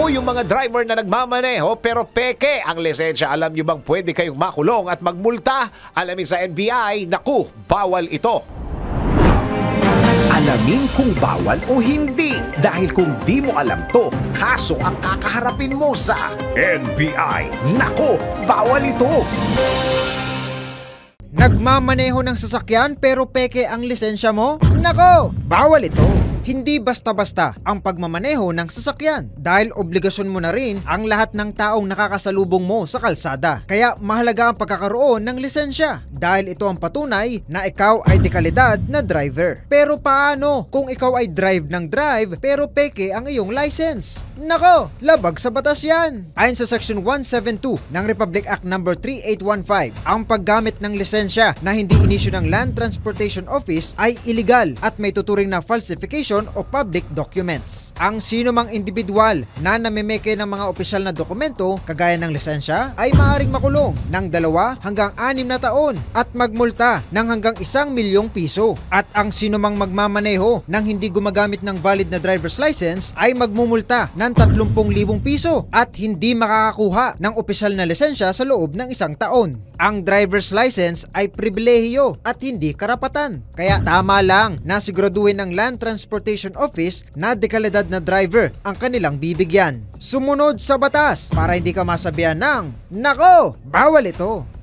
Naku, yung mga driver na nagmamaneho pero peke ang lisensya, alam nyo bang pwede kayong makulong at magmulta? Alamin sa NBI, naku, bawal ito. Alamin kung bawal o hindi. Dahil kung di mo alam to, kaso ang kakaharapin mo sa NBI. Naku, bawal ito. Nagmamaneho ng sasakyan pero peke ang lisensya mo? Nako, bawal ito. Hindi basta-basta ang pagmamaneho ng sasakyan dahil obligasyon mo na rin ang lahat ng taong nakakasalubong mo sa kalsada. Kaya mahalaga ang pagkakaroon ng lisensya dahil ito ang patunay na ikaw ay dekalidad na driver. Pero paano kung ikaw ay drive pero peke ang iyong license? Nako, labag sa batas yan. Ayon sa Section 172 ng Republic Act No. 3815, ang paggamit ng lisensya na hindi inisyu ng Land Transportation Office ay illegal at may tuturing na falsification o public documents. Ang sino mang individual na namimeke ng mga opisyal na dokumento kagaya ng lisensya ay maaaring makulong ng 2 hanggang 6 na taon at magmulta ng hanggang 1 milyong piso. At ang sino mang magmamaneho ng hindi gumagamit ng valid na driver's license ay magmumulta ng 30,000 piso at hindi makakakuha ng opisyal na lisensya sa loob ng 1 taon. Ang driver's license ay pribilehiyo at hindi karapatan. Kaya tama lang na siguraduhin ng Land Transportation Office na dekalidad na driver ang kanilang bibigyan. Sumunod sa batas para hindi ka masabihan ng, nako, bawal ito.